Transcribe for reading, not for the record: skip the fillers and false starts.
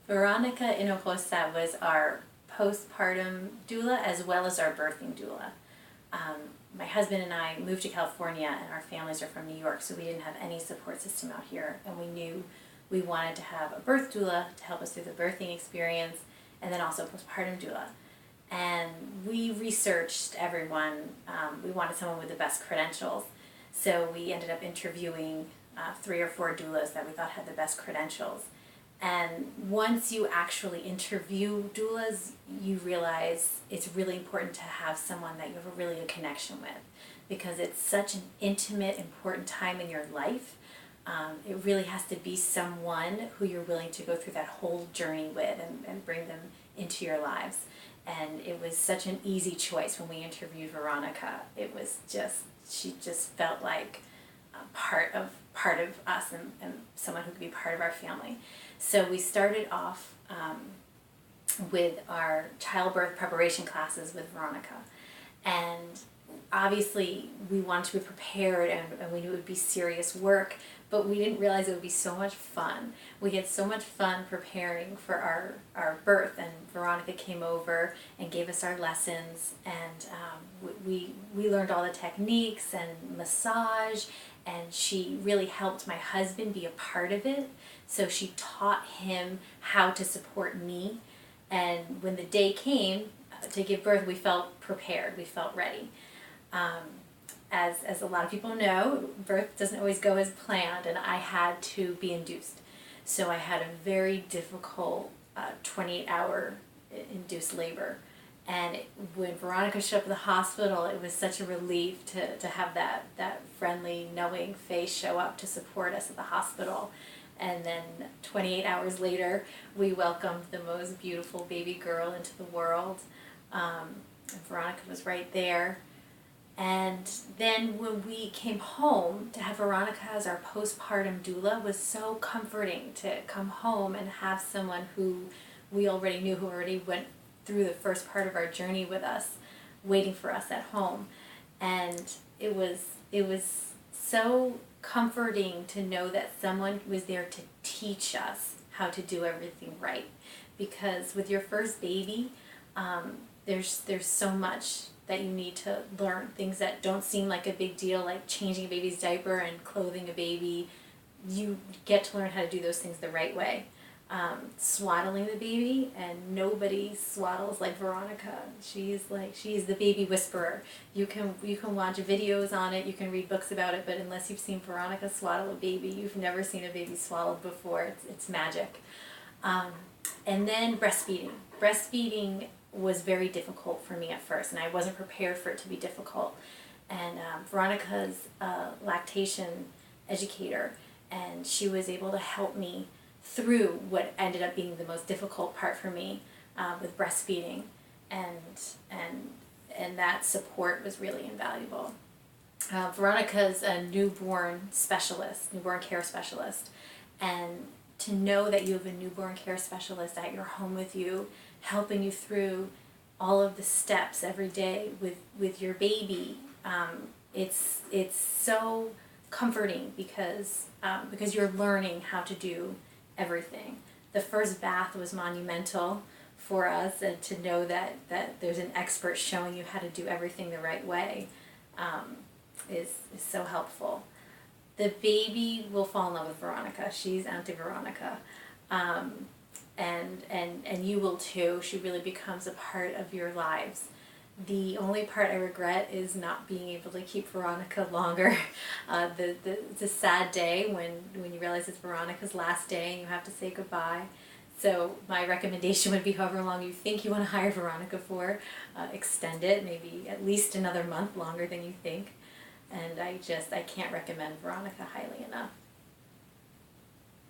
Veronica Hinojosa was our postpartum doula as well as our birthing doula. My husband and I moved to California, and our families are from New York, so we didn't have any support system out here, and we knew we wanted to have a birth doula to help us through the birthing experience, and then also a postpartum doula. And we researched everyone. We wanted someone with the best credentials, so we ended up interviewing 3 or 4 doulas that we thought had the best credentials. And once you actually interview doulas, you realize it's really important to have someone that you have really a connection with, because it's such an intimate, important time in your life. It really has to be someone who you're willing to go through that whole journey with and bring them into your lives. And it was such an easy choice when we interviewed Veronica. It was just, she just felt like part of us and someone who could be part of our family. So we started off with our childbirth preparation classes with Veronica. And obviously we wanted to be prepared, and we knew it would be serious work, but we didn't realize it would be so much fun. We had so much fun preparing for our birth, and Veronica came over and gave us our lessons, and we learned all the techniques and massage, and she really helped my husband be a part of it. So she taught him how to support me, and when the day came to give birth, we felt prepared, we felt ready. As a lot of people know, birth doesn't always go as planned, and I had to be induced. So I had a very difficult 28-hour induced labor. And when Veronica showed up at the hospital, it was such a relief to have that friendly, knowing face show up to support us at the hospital. And then 28 hours later, we welcomed the most beautiful baby girl into the world. And Veronica was right there. And then when we came home, to have Veronica as our postpartum doula was so comforting, to come home and have someone who we already knew, who already went through the first part of our journey with us, waiting for us at home. And it was so comforting to know that someone was there to teach us how to do everything right. Because with your first baby, there's so much that you need to learn, things that don't seem like a big deal, like changing a baby's diaper and clothing a baby. You get to learn how to do those things the right way. Swaddling the baby, and nobody swaddles like Veronica. She's the baby whisperer. You can watch videos on it, you can read books about it, but unless you've seen Veronica swaddle a baby, you've never seen a baby swaddled before. It's magic. And then breastfeeding. Breastfeeding was very difficult for me at first, and I wasn't prepared for it to be difficult. And Veronica's a lactation educator, and she was able to help me through what ended up being the most difficult part for me with breastfeeding, and that support was really invaluable. Veronica's a newborn care specialist, and to know that you have a newborn care specialist at your home with you, helping you through all of the steps every day with your baby, it's so comforting because you're learning how to do everything. The first bath was monumental for us, and to know that there's an expert showing you how to do everything the right way is so helpful. The baby will fall in love with Veronica. She's Auntie Veronica. And you will too. She really becomes a part of your lives. The only part I regret is not being able to keep Veronica longer. It's a sad day when you realize it's Veronica's last day and you have to say goodbye. So my recommendation would be, however long you think you want to hire Veronica for, extend it maybe at least another month longer than you think. And I can't recommend Veronica highly enough.